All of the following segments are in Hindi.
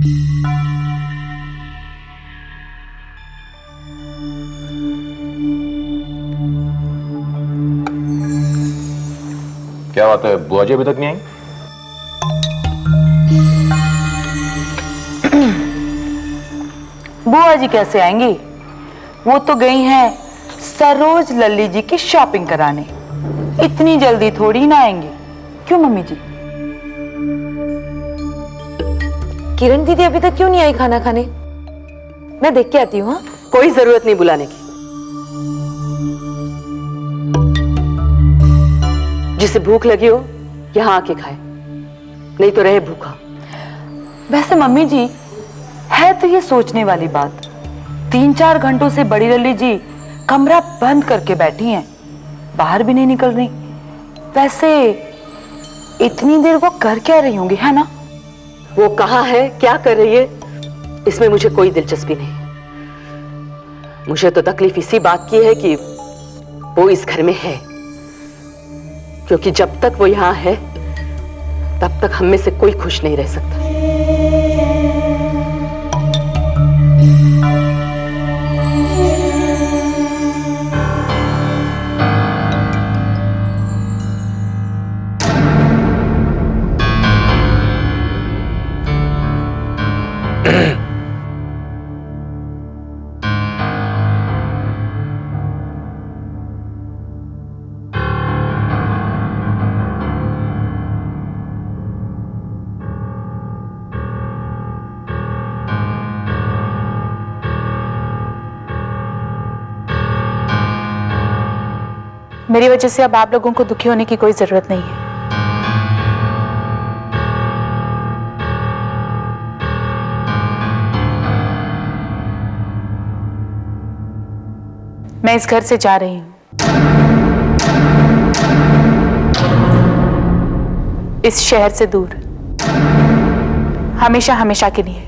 क्या बात है, बुआ जी अभी तक नहीं आई? बुआ जी कैसे आएंगी? वो तो गई हैं सरोज लल्ली जी की शॉपिंग कराने। इतनी जल्दी थोड़ी ना आएंगी। क्यों मम्मी जी? किरण दीदी अभी तक क्यों नहीं आई खाना खाने? मैं देख के आती हूँ। हाँ, कोई जरूरत नहीं बुलाने की। जिसे भूख लगी हो यहां आके खाए, नहीं तो रहे भूखा। वैसे मम्मी जी, है तो ये सोचने वाली बात, 3-4 घंटों से बड़ी लल्ली जी कमरा बंद करके बैठी हैं, बाहर भी नहीं निकल रही। वैसे इतनी देर वो कर क्या रही होंगी, है ना? वो कहाँ है, क्या कर रही है, इसमें मुझे कोई दिलचस्पी नहीं। मुझे तो तकलीफ इसी बात की है कि वो इस घर में है, क्योंकि जब तक वो यहां है तब तक हम में से कोई खुश नहीं रह सकता। मेरी वजह से अब आप लोगों को दुखी होने की कोई जरूरत नहीं है। मैं इस घर से जा रही हूं, इस शहर से दूर, हमेशा हमेशा के लिए।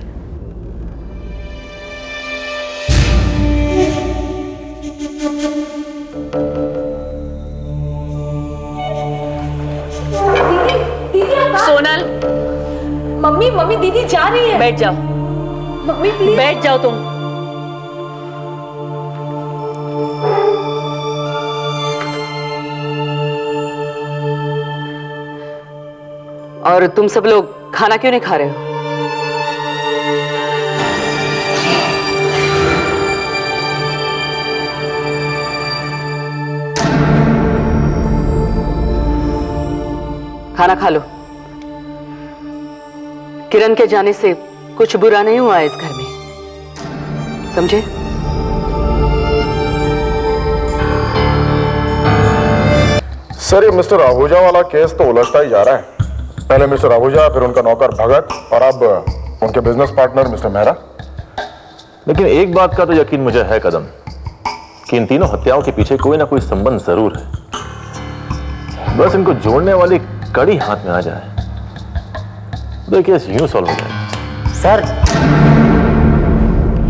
सोनल, मम्मी मम्मी दीदी जा रही है। बैठ जाओ। मम्मी प्लीज बैठ जाओ तुम। और तुम सब लोग खाना क्यों नहीं खा रहे हो? खाना खा लो। किरण के जाने से कुछ बुरा नहीं हुआ है इस घर में, समझे? सर, ये मिस्टर आहूजा वाला केस तो उलझता ही जा रहा है। पहले मिस्टर आहूजा, फिर उनका नौकर भगत, और अब उनके बिजनेस पार्टनर मिस्टर मेहरा। लेकिन एक बात का तो यकीन मुझे है कदम, कि इन तीनों हत्याओं के पीछे कोई ना कोई संबंध जरूर है। बस इनको जोड़ने वाली कड़ी हाथ में आ जाए तो केस यूं सॉल्व हो जाए। सर,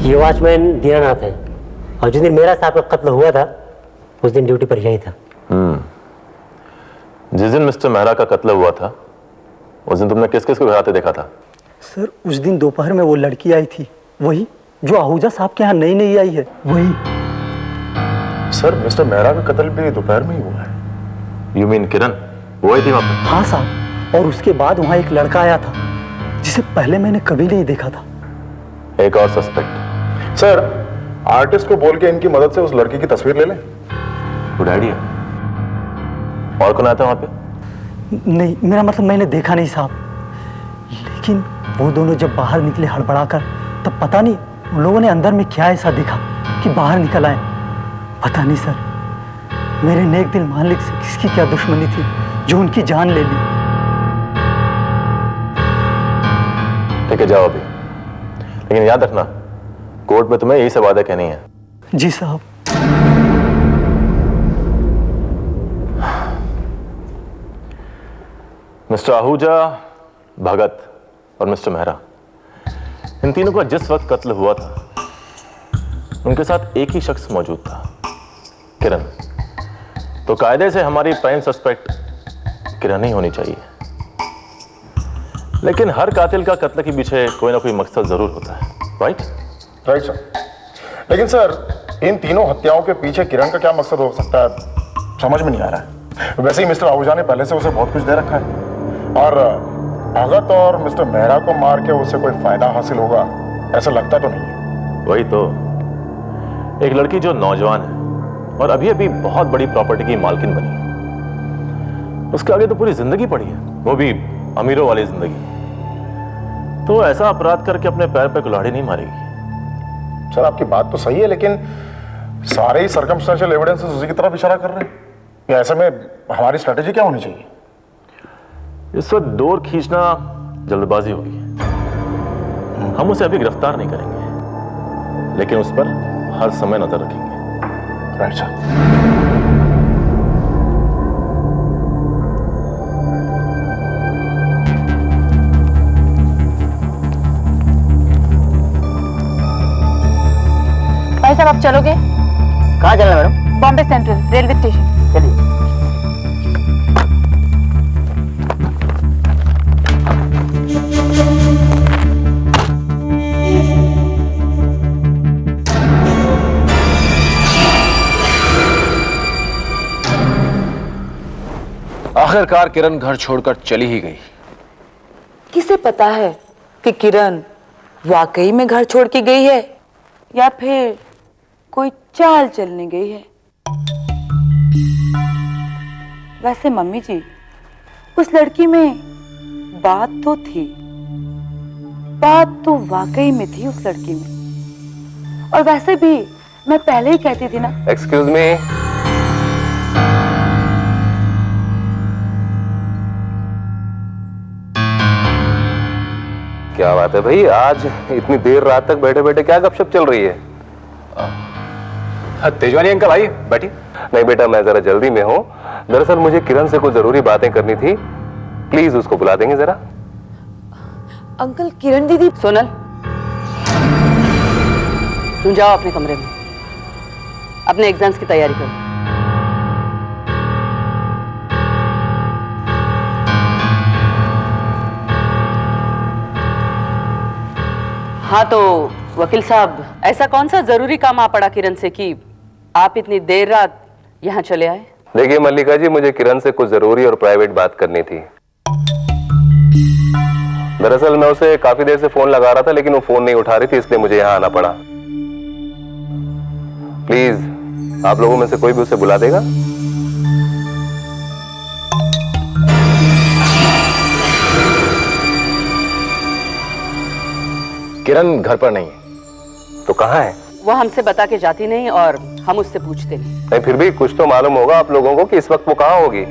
ये वॉचमैन दीनानाथ है, और जिस दिन मेरा साहब का कत्ल हुआ था उस दिन ड्यूटी पर यही था। जिस दिन मिस्टर मेहरा का कत्ल हुआ था उस दिन तुमने किस किस को घर आते देखा था? सर, उस दिन दोपहर में वो लड़की आई थी, वही जो आहूजा साहब के यहाँ नई नई आई है, वही। सर, मिस्टर मेहरा का कत्ल भी दोपहर में ही हुआ है। यू मीन किरण वो आई थी वहां पर? हाँ साहब, और उसके बाद वहाँ एक लड़का आया था जिसे पहले मैंने कभी नहीं देखा था। एक और सस्पेक्ट? सर, आर्टिस्ट को बोल के इनकी मदद से उस लड़की की तस्वीर ले लें। Good idea. और कौन आया था वहां पे? नहीं, मेरा मतलब मैंने देखा नहीं साहब, लेकिन वो दोनों जब बाहर निकले हड़बड़ाकर, तब पता नहीं उन लोगों ने अंदर में क्या ऐसा देखा कि बाहर निकल आए। पता नहीं सर, मेरे नेक दिल मालिक से किसकी क्या दुश्मनी थी जो उनकी जान ले ली। ठीक है, जाओ अभी, लेकिन याद रखना कोर्ट में तुम्हें यही सब बातें कहनी है। जी साहब। मिस्टर आहूजा, भगत और मिस्टर मेहरा, इन तीनों का जिस वक्त कत्ल हुआ था उनके साथ एक ही शख्स मौजूद था, किरण। तो कायदे से हमारी प्राइम सस्पेक्ट किरण ही होनी चाहिए, लेकिन हर कातिल का कत्ल के पीछे कोई ना कोई मकसद जरूर होता है, राइट? Right sir. लेकिन सर, इन तीनों हत्याओं के पीछे किरण का क्या मकसद हो सकता है, समझ में नहीं आ रहा है। वैसे ही मिस्टर आहूजा ने पहले से उसे बहुत कुछ दे रखा है और भगत और मिस्टर मेहरा को मार के उसे कोई फायदा हासिल होगा ऐसा लगता तो नहीं है। वही तो, एक लड़की जो नौजवान है और अभी अभी बहुत बड़ी प्रॉपर्टी की मालकिन बनी है, उसके आगे तो पूरी जिंदगी पड़ी है, वो भी अमीरों वाली जिंदगी। तो ऐसा अपराध करके अपने पैर पे कुल्हाड़ी नहीं मारेगी। सर आपकी बात तो सही है, लेकिन सारे ही सर्कमस्टेंशियल एविडेंसेस उसी की तरफ इशारा कर रहे हैं। ऐसे में हमारी स्ट्रेटेजी क्या होनी चाहिए? इस वक्त डोर खींचना जल्दबाजी होगी। हम उसे अभी गिरफ्तार नहीं करेंगे, लेकिन उस पर हर समय नजर रखेंगे। Right sir. भाई साहब आप चलोगे? कहाँ चलना madam? Bombay central railway station. चलिए। आखिरकार किरण घर छोड़कर चली ही गई। किसे पता है कि किरण वाकई में घर छोड़ के गई है या फिर कोई चाल चलने गई है। वैसे मम्मी जी, उस लड़की में बात तो थी, बात तो वाकई में थी उस लड़की में। और वैसे भी मैं पहले ही कहती थी ना। एक्सक्यूज मी, क्या बात है भाई, आज इतनी देर रात तक बैठे बैठे क्या गपशप चल रही है? तेजवानी अंकल आई बैठी। नहीं बेटा, मैं जरा जल्दी में हूँ। दरअसल मुझे किरण से कुछ जरूरी बातें करनी थी, प्लीज उसको बुला देंगे जरा? अंकल किरण दीदी। सोनल, तुम जाओ अपने कमरे में, अपने एग्जाम्स की तैयारी करो। हाँ तो वकील साहब, ऐसा कौन सा जरूरी काम आ पड़ा किरण से कि आप इतनी देर रात यहाँ चले आए? देखिए मल्लिका जी, मुझे किरण से कुछ जरूरी और प्राइवेट बात करनी थी। दरअसल मैं उसे काफी देर से फोन लगा रहा था, लेकिन वो फोन नहीं उठा रही थी, इसलिए मुझे यहाँ आना पड़ा। प्लीज आप लोगों में से कोई भी उसे बुला देगा? किरण घर पर नहीं है। तो कहाँ है? वो हमसे बता के जाती नहीं और हम उससे पूछते नहीं। नहीं, फिर भी कुछ तो मालूम होगा आप लोगों को कि इस वक्त वो कहाँ होगी।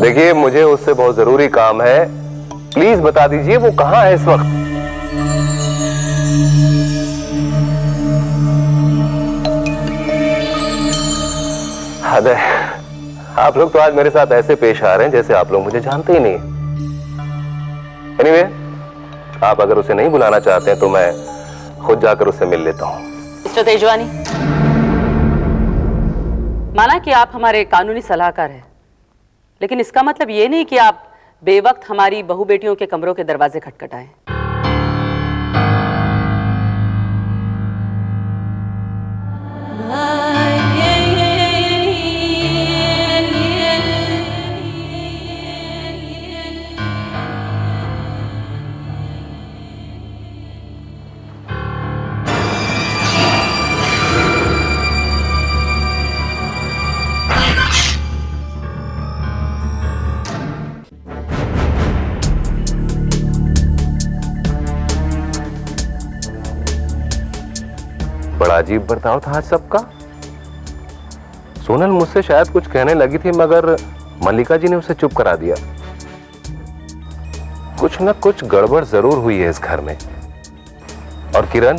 देखिए मुझे उससे बहुत जरूरी काम है, प्लीज बता दीजिए वो कहाँ है इस वक्त। हद है, आप लोग तो आज मेरे साथ ऐसे पेश आ रहे हैं जैसे आप लोग मुझे जानते ही नहीं। एनीवे, आप अगर उसे नहीं बुलाना चाहते हैं तो मैं खुद जाकर उससे मिल लेता हूं। मिस्टर तेजवानी, माना कि आप हमारे कानूनी सलाहकार हैं, लेकिन इसका मतलब ये नहीं कि आप बेवक्त हमारी बहू बेटियों के कमरों के दरवाजे खटखटाएं। बड़ा अजीब बर्ताव था आज सबका। सोनल मुझसे शायद कुछ कहने लगी थी, मगर मल्लिका जी ने उसे चुप करा दिया। कुछ न कुछ गड़बड़ जरूर हुई है इस घर में। और किरण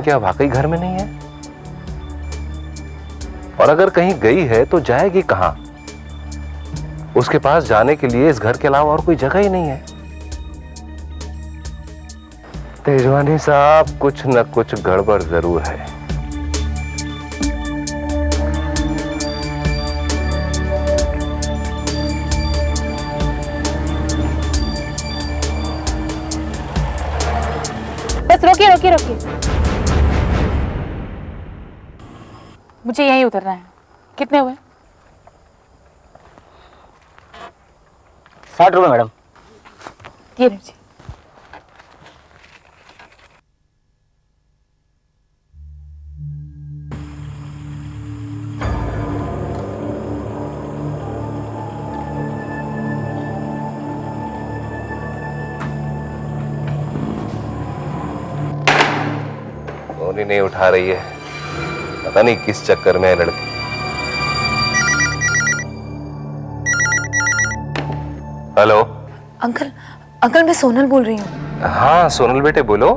क्या वाकई घर में नहीं है? और अगर कहीं गई है तो जाएगी कहां? उसके पास जाने के लिए इस घर के अलावा और कोई जगह ही नहीं है। तेजवानी साहब, कुछ न कुछ गड़बड़ जरूर है। बस रोकिए रोकिए रोकिए, मुझे यहीं उतरना है। कितने हुए? 60 रुपए मैडम। ये लीजिए। फोन ही नहीं उठा रही है, पता नहीं किस चक्कर में है लड़की। हेलो अंकल, अंकल मैं सोनल बोल रही हूँ। हाँ सोनल बेटे बोलो।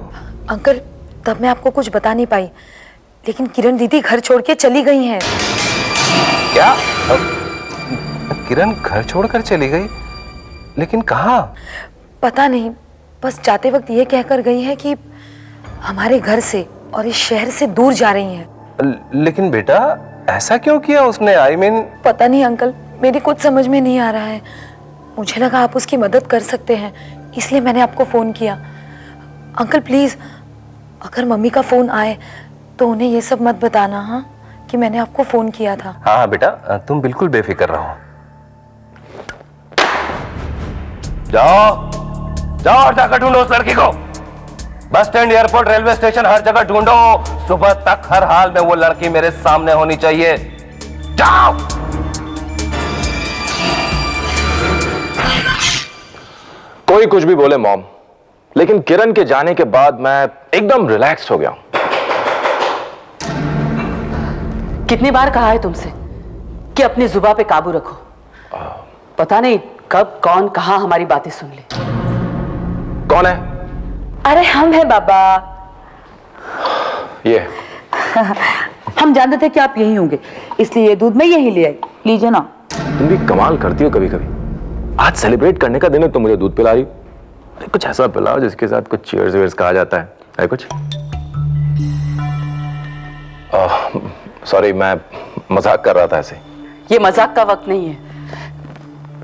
अंकल तब मैं आपको कुछ बता नहीं पाई, लेकिन किरण दीदी घर छोड़ के चली गई हैं। क्या? किरण घर छोड़कर चली गई? लेकिन कहाँ? पता नहीं, बस जाते वक्त ये कहकर गई है कि हमारे घर से और इस शहर से दूर जा रही हैं। लेकिन बेटा ऐसा क्यों किया उसने? पता नहीं अंकल, मेरी कुछ समझ में नहीं आ रहा है। मुझे लगा आप उसकी मदद कर सकते हैं, इसलिए मैंने आपको फोन किया। अंकल प्लीज, अगर मम्मी का फोन आए तो उन्हें ये सब मत बताना, हाँ, कि मैंने आपको फोन किया था। हाँ बेटा, तुम बिल्कुल बेफिक्र रहो। जाओ जाओ और जाकर ढूंढो उस लड़की को। Bus stand, airport, railway station, हर जगह ढूंढो। सुबह तक हर हाल में वो लड़की मेरे सामने होनी चाहिए। जाओ। कोई कुछ भी बोले मॉम, लेकिन किरण के जाने के बाद मैं एकदम रिलैक्स्ड हो गया हूं। कितनी बार कहा है तुमसे कि अपनी जुबान पे काबू रखो। पता नहीं कब कौन कहां हमारी बातें सुन ले। कौन है? अरे हम हैं बाबा। ये हम जानते थे कि आप यही होंगे, इसलिए ये दूध मैं यही ले आई। लीजिए ना। तुम भी कमाल करती हो कभी कभी। आज सेलिब्रेट करने का दिन है, तुम मुझे दूध पिला रही हो। अरे कुछ ऐसा पिलाओ जिसके साथ कुछ चीयर्स वेयर्स कहा जाता है कुछ? सॉरी, मैं मजाक कर रहा था ऐसे। ये मजाक का वक्त नहीं है।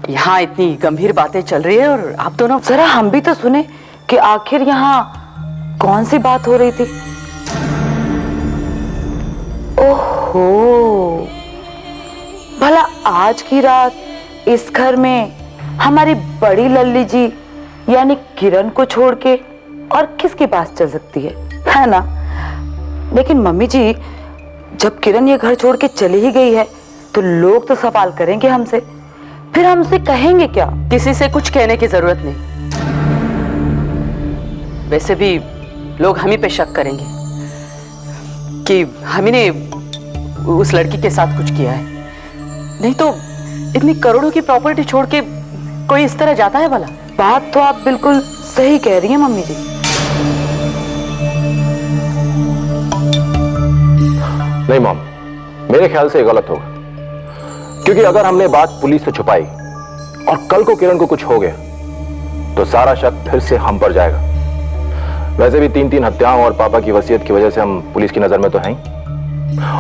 यहाँ इतनी गंभीर बातें चल रही है और आप दोनों जरा हम भी तो सुने कि आखिर यहाँ कौन सी बात हो रही थी। ओहो, भला आज की रात इस घर में हमारी बड़ी लल्ली जी यानी किरण को छोड़ के और किसके पास चल सकती है ना? लेकिन मम्मी जी, जब किरण ये घर छोड़ के चली ही गई है तो लोग तो सवाल करेंगे हमसे, फिर हमसे कहेंगे क्या? किसी से कुछ कहने की जरूरत नहीं। वैसे भी लोग हम ही पे शक करेंगे कि हम ही ने उस लड़की के साथ कुछ किया है। नहीं तो इतनी करोड़ों की प्रॉपर्टी छोड़ के कोई इस तरह जाता है भला? बात तो आप बिल्कुल सही कह रही हैं मम्मी जी। नहीं मॉम, मेरे ख्याल से ये गलत होगा, क्योंकि अगर हमने बात पुलिस से छुपाई और कल को किरण को कुछ हो गया तो सारा शक फिर से हम पर जाएगा। वैसे भी 3-3 हत्याओं और पापा की वसीयत की वजह से हम पुलिस की नजर में तो हैं।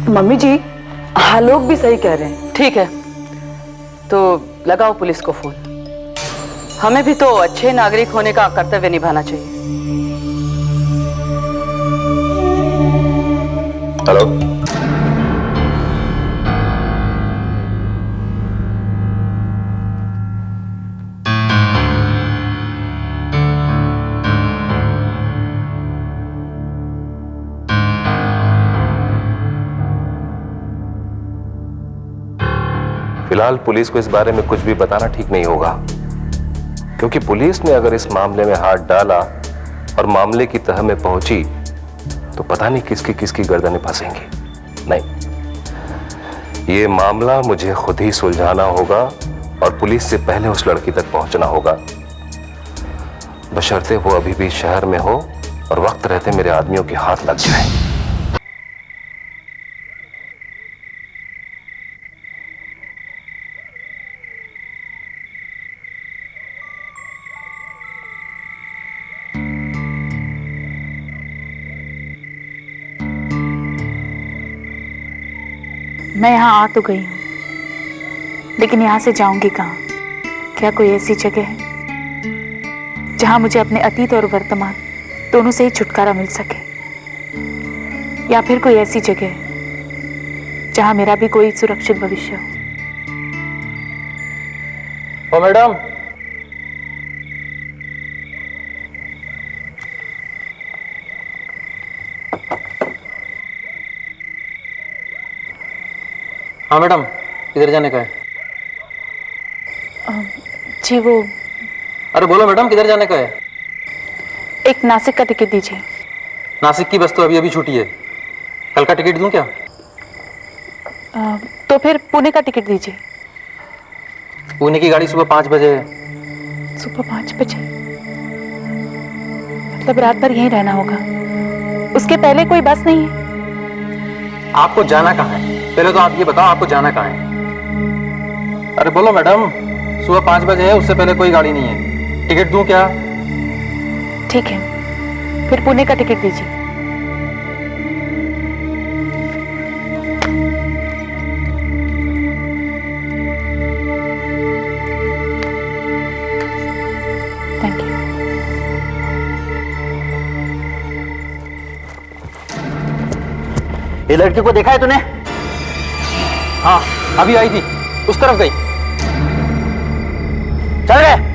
मम्मी जी, हाँ लोग भी सही कह रहे हैं। ठीक है, तो लगाओ पुलिस को फोन। हमें भी तो अच्छे नागरिक होने का कर्तव्य निभाना चाहिए। हेलो, फिलहाल पुलिस को इस बारे में कुछ भी बताना ठीक नहीं होगा, क्योंकि पुलिस ने अगर इस मामले में हाथ डाला और मामले की तह में पहुंची तो पता नहीं किसकी किसकी गर्दनें फंसेंगी। नहीं, ये मामला मुझे खुद ही सुलझाना होगा और पुलिस से पहले उस लड़की तक पहुंचना होगा, बशर्ते वो अभी भी शहर में हो और वक्त रहते मेरे आदमियों के हाथ लग जाए। मैं यहाँ आ तो गई हूँ, लेकिन यहाँ से जाऊंगी कहाँ? क्या कोई ऐसी जगह है जहाँ मुझे अपने अतीत और वर्तमान दोनों से ही छुटकारा मिल सके? या फिर कोई ऐसी जगह है जहाँ मेरा भी कोई सुरक्षित भविष्य हो? ओ मैडम, हाँ मैडम, किधर जाने का है? जी वो अरे बोलो मैडम, किधर जाने का है? एक नासिक का टिकट दीजिए। नासिक की बस तो अभी अभी छूटी है, कल का टिकट दूं क्या? तो फिर पुणे का टिकट दीजिए। पुणे की गाड़ी सुबह 5 बजे है। सुबह 5 बजे? मतलब रात भर यहीं रहना होगा? उसके पहले कोई बस नहीं है? आपको जाना कहाँ है? पहले तो आप ये बताओ, आपको जाना कहाँ है? अरे बोलो मैडम, सुबह 5 बजे है, उससे पहले कोई गाड़ी नहीं है। टिकट दूं क्या? ठीक है, फिर पुणे का टिकट दीजिए। Thank you. ये लड़की को देखा है तूने? हाँ, अभी आई थी, उस तरफ गई। चल गए।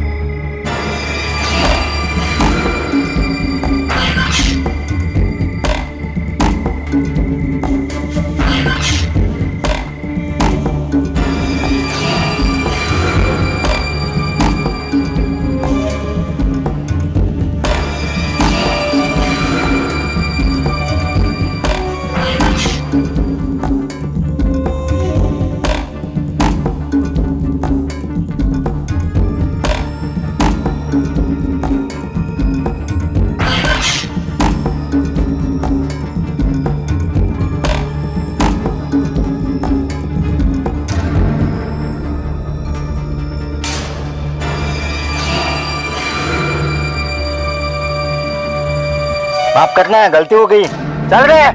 माफ करना है, गलती हो गई। चल रहे।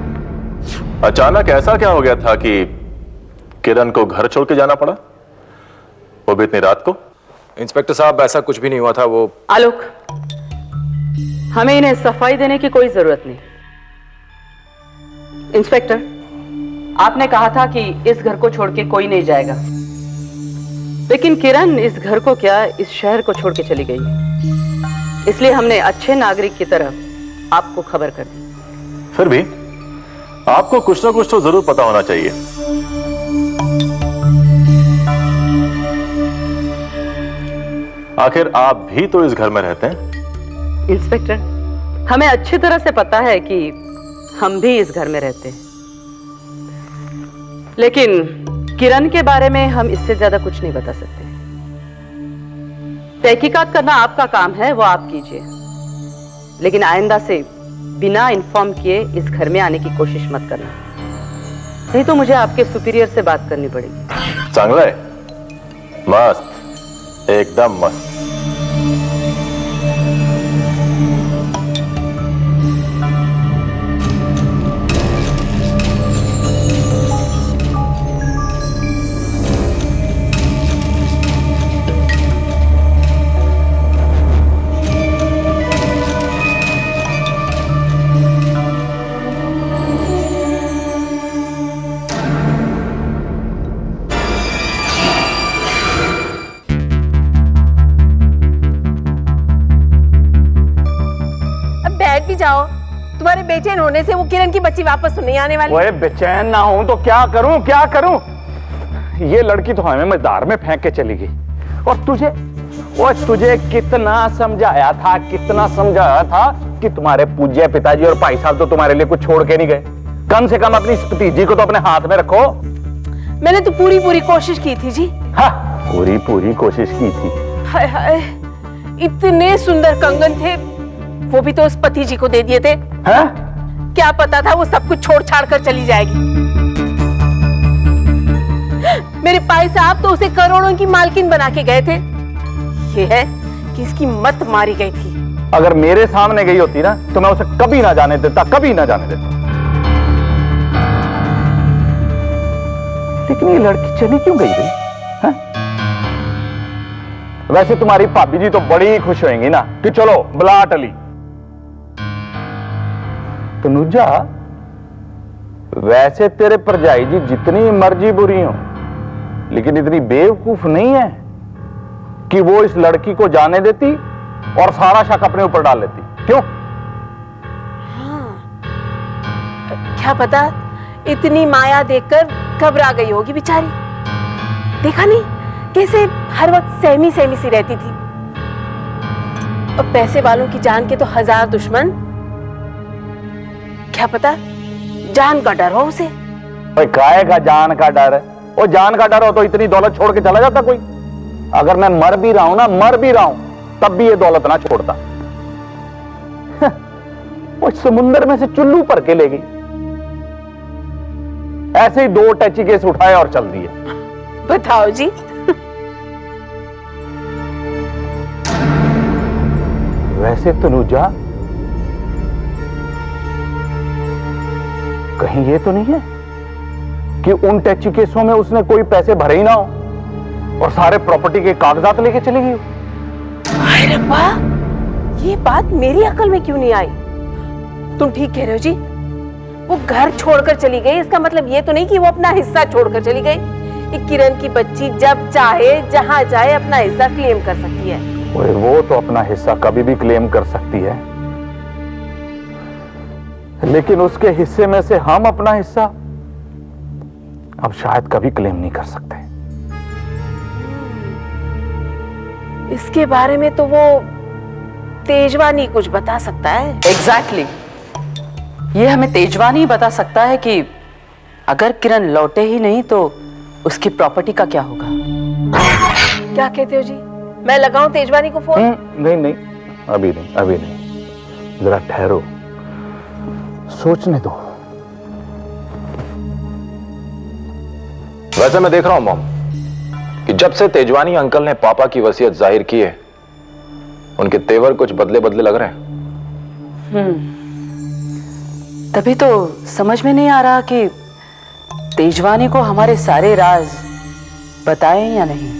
अचानक ऐसा क्या हो गया था कि किरण को घर छोड़ के जाना पड़ा, वो भी इतनी रात को? इंस्पेक्टर साहब, ऐसा कुछ भी नहीं हुआ था। वो आलोक, हमें इन्हें सफाई देने की कोई जरूरत नहीं। इंस्पेक्टर, आपने कहा था कि इस घर को छोड़ के कोई नहीं जाएगा, लेकिन किरण इस घर को क्या, इस शहर को छोड़ के चली गई है। इसलिए हमने अच्छे नागरिक की तरह आपको खबर कर दी। फिर भी आपको कुछ ना कुछ तो जरूर पता होना चाहिए। आखिर आप भी तो इस घर में रहते हैं। इंस्पेक्टर, हमें अच्छी तरह से पता है कि हम भी इस घर में रहते हैं, लेकिन किरण के बारे में हम इससे ज्यादा कुछ नहीं बता सकते। तहकीकात करना आपका काम है, वो आप कीजिए, लेकिन आइंदा से बिना इन्फॉर्म किए इस घर में आने की कोशिश मत करना, नहीं तो मुझे आपके सुपीरियर से बात करनी पड़ेगी। चांगला है, मस्त, एकदम मस्त। जाओ, तुम्हारे बेचैन होने से वो किरण की बच्ची वापस तो नहीं आने वाली। ओए बेचैन ना हूं तो क्या करूं, क्या करूं? ये लड़की तो हमें मजार में फेंक के चली गई, और तुझे कितना समझाया था कि तुम्हारे पूज्य पिताजी और भाई साहब तो तुम्हारे लिए कुछ छोड़ के नहीं गए। कम से कम अपनी भतीजी को तो अपने हाथ में रखो। मैंने तो पूरी कोशिश की थी जी। हाँ, पूरी कोशिश की थी। हाय हाय, इतने सुंदर कंगन थे, वो भी तो उस पति जी को दे दिए थे। हाँ? क्या पता था वो सब कुछ छोड़ छाड़ कर चली जाएगी। मेरे भाई साहब तो उसे करोड़ों की मालकिन बना के गए थे। ये है कि इसकी मत मारी गई थी। अगर मेरे सामने गई होती ना तो मैं उसे कभी ना जाने देता, कभी ना जाने देता। लेकिन ये लड़की चली क्यों गई भाई? हैं? वैसे तुम्हारी भाभी जी तो बड़ी खुश होंगी ना कि चलो बुला टली। तनुजा, वैसे तेरे परजाई जी जितनी मर्जी बुरी हो, लेकिन इतनी बेवकूफ नहीं है कि वो इस लड़की को जाने देती और सारा शक अपने ऊपर डाल लेती। क्यों? क्या पता इतनी माया देखकर घबरा गई होगी बेचारी। देखा नहीं कैसे हर वक्त सहमी सहमी सी रहती थी। और पैसे वालों की जान के तो 1000 दुश्मन। क्या पता जान का डर हो उसे। भाई काय का जान का डर है? वो जान का डर हो तो इतनी दौलत छोड़ के चला जाता कोई? अगर मैं मर भी रहा हूं ना, मर भी रहा हूं, तब भी ये दौलत ना छोड़ता। वो समुंदर में से चुल्लू भर के ले गई, ऐसे ही 2 टैची केस उठाए और चल दिए। बताओ जी। वैसे तनुजा, कहीं ये तो नहीं है कि उन टैची केसों में उसने कोई पैसे भरे ही ना हो और सारे प्रॉपर्टी के कागजात लेके चली गई? अरे वाह, ये बात मेरी अकल में क्यों नहीं आई? तुम ठीक कह रहे हो जी। वो घर छोड़कर चली गई, इसका मतलब ये तो नहीं कि वो अपना हिस्सा छोड़कर चली गई। ये किरण की बच्ची जब चाहे जहां चाहे अपना हिस्सा क्लेम कर सकती है। वो तो अपना हिस्सा कभी भी क्लेम कर सकती है, लेकिन उसके हिस्से में से हम अपना हिस्सा अब शायद कभी क्लेम नहीं कर सकते। इसके बारे में तो वो तेजवानी कुछ बता सकता है। एग्जैक्टली ये हमें तेजवानी ही बता सकता है कि अगर किरण लौटे ही नहीं तो उसकी प्रॉपर्टी का क्या होगा। क्या कहते हो जी? मैं लगाऊं तेजवानी को फोन? नहीं नहीं, अभी नहीं, अभी नहीं, जरा ठहरो, सोचने दो। वैसे मैं देख रहा हूं मॉम कि जब से तेजवानी अंकल ने पापा की वसीयत जाहिर की है, उनके तेवर कुछ बदले बदले लग रहे हैं। तभी तो समझ में नहीं आ रहा कि तेजवानी को हमारे सारे राज बताएं या नहीं।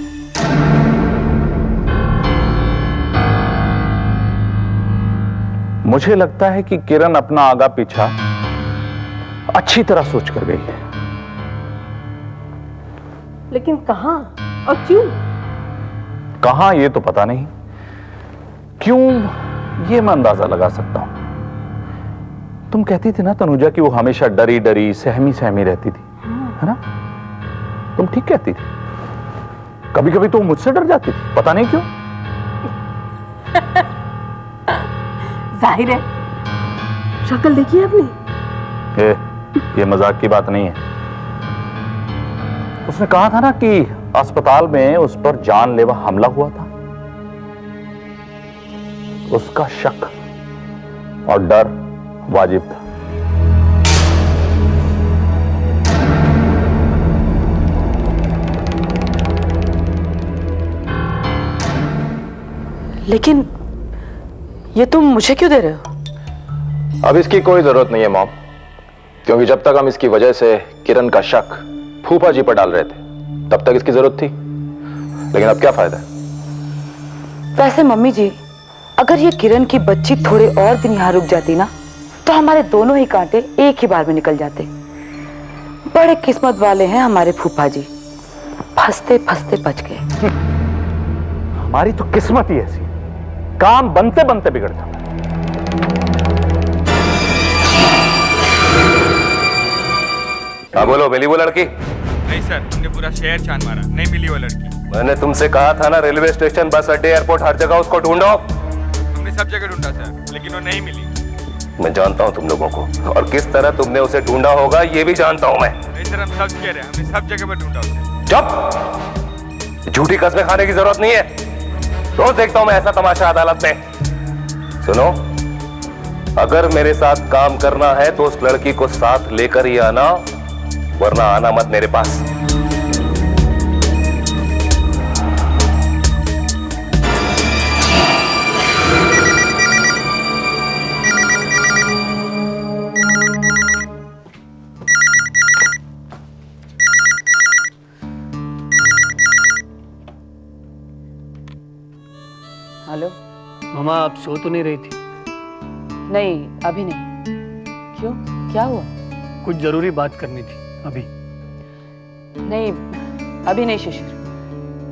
मुझे लगता है कि किरण अपना आगा पीछा अच्छी तरह सोच कर गई है। लेकिन कहां और क्यों? कहां ये तो पता नहीं, क्यों ये मैं अंदाजा लगा सकता हूं। तुम कहती थी ना तनुजा कि वो हमेशा डरी डरी सहमी सहमी रहती थी, है ना? तुम ठीक कहती थी। कभी कभी तो मुझसे डर जाती थी, पता नहीं क्यों। जाहिर है, शक्ल देखी है आपने? ये मजाक की बात नहीं है। उसने कहा था ना कि अस्पताल में उस पर जानलेवा हमला हुआ था। उसका शक और डर वाजिब था। लेकिन ये तुम मुझे क्यों दे रहे हो? अब इसकी कोई जरूरत नहीं है मॉम, क्योंकि जब तक हम इसकी वजह से किरण का शक फूफा जी पर डाल रहे थे, तब तक इसकी जरूरत थी। लेकिन अब क्या फायदा है? वैसे मम्मी जी, अगर ये किरण की बच्ची थोड़े और दिन यहाँ रुक जाती ना, तो हमारे दोनों ही कांटे एक ही बार में निकल जाते। बड़े किस्मत वाले हैं हमारे फूफा जी, फंसते फंसते बच गए। हमारी तो किस्मत ही ऐसी, काम बनते बनते बिगड़ जाता। हाँ बोलो, मिली वो लड़की? नहीं सर, हमने पूरा शहर छान मारा, नहीं मिली वो लड़की। मैंने तुमसे कहा था ना, रेलवे स्टेशन, बस अड्डे, एयरपोर्ट, हर जगह उसको ढूंढो। हमने सब जगह ढूंढा सर, लेकिन वो नहीं मिली। मैं जानता हूँ तुम लोगों को, और किस तरह तुमने उसे ढूंढा होगा ये भी जानता हूँ मैं। नहीं सर, हम सब कह रहे हैं, हमने सब जगह पर ढूंढा उसे। चुप! झूठी कस्में खाने की जरूरत नहीं है। रोज देखता हूं मैं ऐसा तमाशा अदालत में। सुनो, अगर मेरे साथ काम करना है तो उस लड़की को साथ लेकर ही आना, वरना आना मत मेरे पास। हेलो। मामा आप सो तो नहीं रही थी? नहीं, अभी नहीं। क्यों, क्या हुआ? कुछ जरूरी बात करनी थी अभी। नहीं, अभी नहीं शिशिर,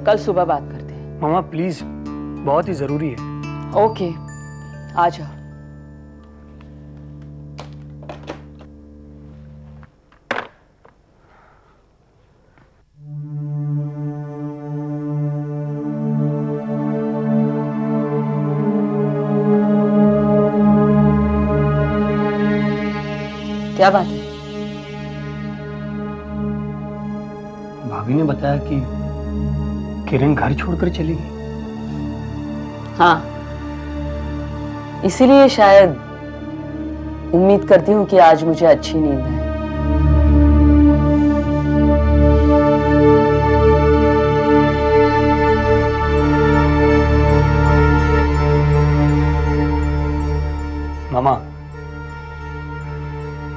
कल सुबह बात करते हैं। मामा प्लीज, बहुत ही जरूरी है। ओके, आ जाओ। क्या बात है? भाभी ने बताया कि किरण घर छोड़कर चली गई। हाँ, इसीलिए शायद उम्मीद करती हूँ कि आज मुझे अच्छी नींद आए।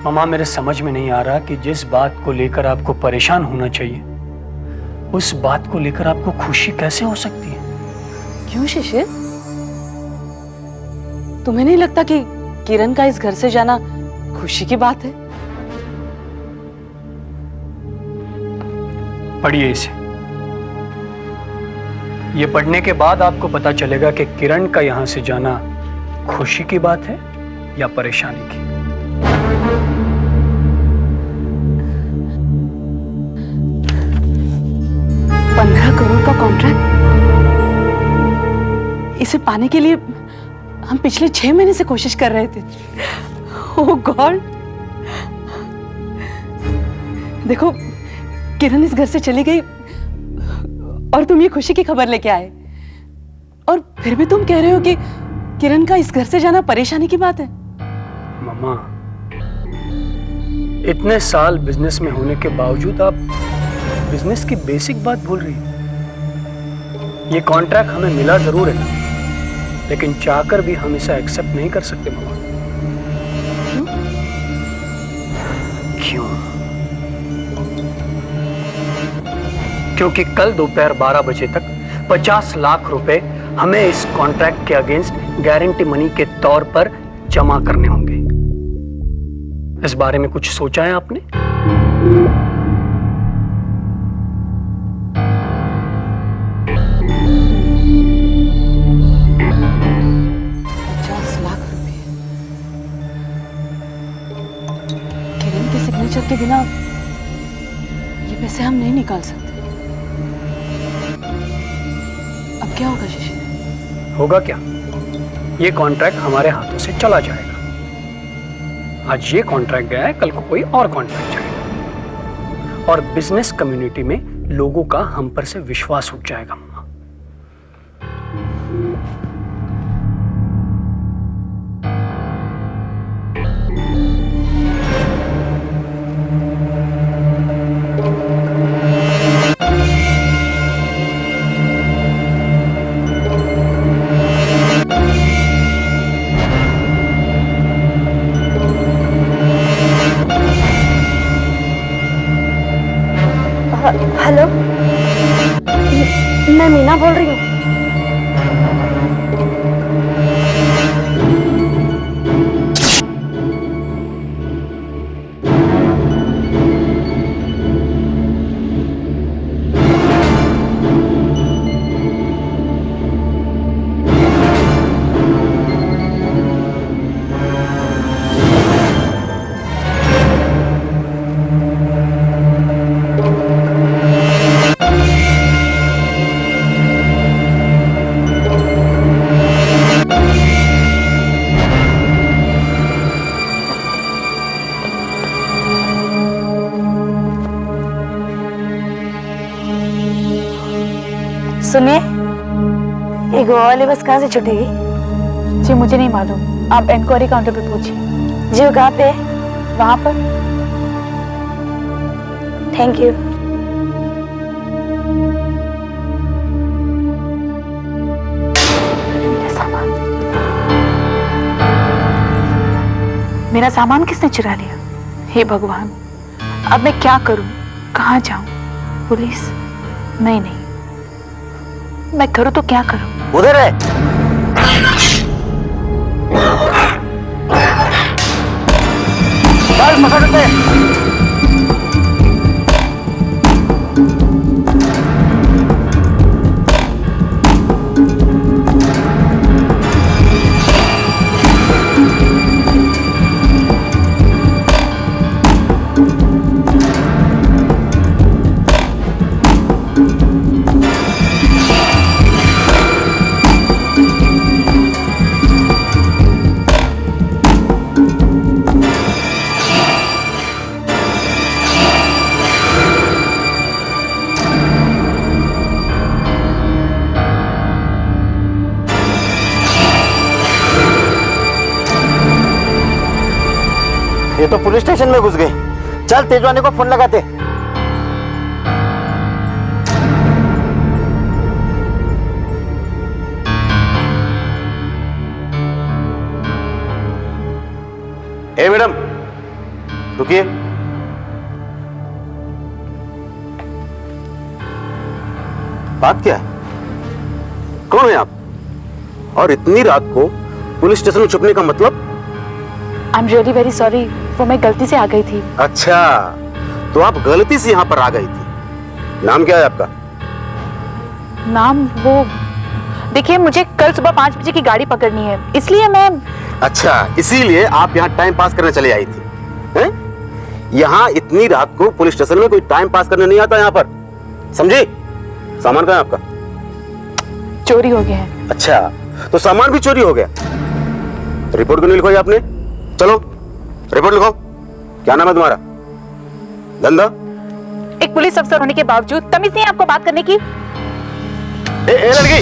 मामा मेरे समझ में नहीं आ रहा कि जिस बात को लेकर आपको परेशान होना चाहिए, उस बात को लेकर आपको खुशी कैसे हो सकती है? क्यों शिशिर? तुम्हें नहीं लगता कि किरण का इस घर से जाना खुशी की बात है? पढ़िए इसे। ये पढ़ने के बाद आपको पता चलेगा कि किरण का यहां से जाना खुशी की बात है या परेशानी की। 15 करोड़ का कॉन्ट्रैक्ट, इसे पाने के लिए हम पिछले 6 महीने से कोशिश कर रहे थे। ओह गॉड! देखो, किरण इस घर से चली गई और तुम ये खुशी की खबर लेके आए, और फिर भी तुम कह रहे हो कि किरण का इस घर से जाना परेशानी की बात है। मामा, इतने साल बिजनेस में होने के बावजूद आप बिजनेस की बेसिक बात भूल रही हैं। ये कॉन्ट्रैक्ट हमें मिला जरूर है, लेकिन चाहकर भी हम इसे एक्सेप्ट नहीं कर सकते मामा। क्यों? क्योंकि कल दोपहर 12 बजे तक 50 लाख रुपए हमें इस कॉन्ट्रैक्ट के अगेंस्ट गारंटी मनी के तौर पर जमा करने होंगे। इस बारे में कुछ सोचा है आपने? सिग्नेचर के बिना ये पैसे हम नहीं निकाल सकते। अब क्या होगा शिशिर? होगा क्या? ये कॉन्ट्रैक्ट हमारे हाथों से चला जाएगा। आज ये कॉन्ट्रैक्ट गया है, कल को कोई और कॉन्ट्रैक्ट जाएगा, और बिजनेस कम्युनिटी में लोगों का हम पर से विश्वास उठ जाएगा। हेलो, मैं मीना बोल रही हूँ। सुनिए, ये गोवा वाली बस कहाँ से छूटेगी? जी मुझे नहीं मालूम, आप इंक्वायरी काउंटर पे पूछिए। जी वो कहाँ पे है? वहाँ पर। Thank you. मेरा सामान किसने चुरा लिया? हे भगवान, अब मैं क्या करूं? कहाँ जाऊं? पुलिस? नहीं, मैं करूं तो क्या करूं? उधर है। मसाले से। ये तो पुलिस स्टेशन में घुस गए। चल तेजवानी को फोन लगाते। ए मैडम रुकिए। बात क्या है? कौन है आप? और इतनी रात को पुलिस स्टेशन में छुपने का मतलब? I am really very sorry, वो मैं गलती से आ गई थी। अच्छा, तो आप गलती से यहाँ पर आ गई थी। नाम क्या है आपका? नाम वो देखिए, मुझे कल सुबह 5 बजे की गाड़ी पकड़नी है, इसलिए मैं। अच्छा, इसीलिए आप यहाँ टाइम पास करने चले आई थी हैं? यहाँ इतनी रात को पुलिस स्टेशन में कोई टाइम पास करने नहीं आता यहाँ पर, समझी? सामान कहाँ है आपका? चोरी हो गया है। अच्छा, तो सामान भी चोरी हो गया। रिपोर्ट क्यों नहीं लिखवाई आपने? चलो रिपोर्ट लिखो। क्या नाम है तुम्हारा? धंधा? एक पुलिस अफसर होने के बावजूद तमीज नहीं है आपको बात करने की? ए लड़की,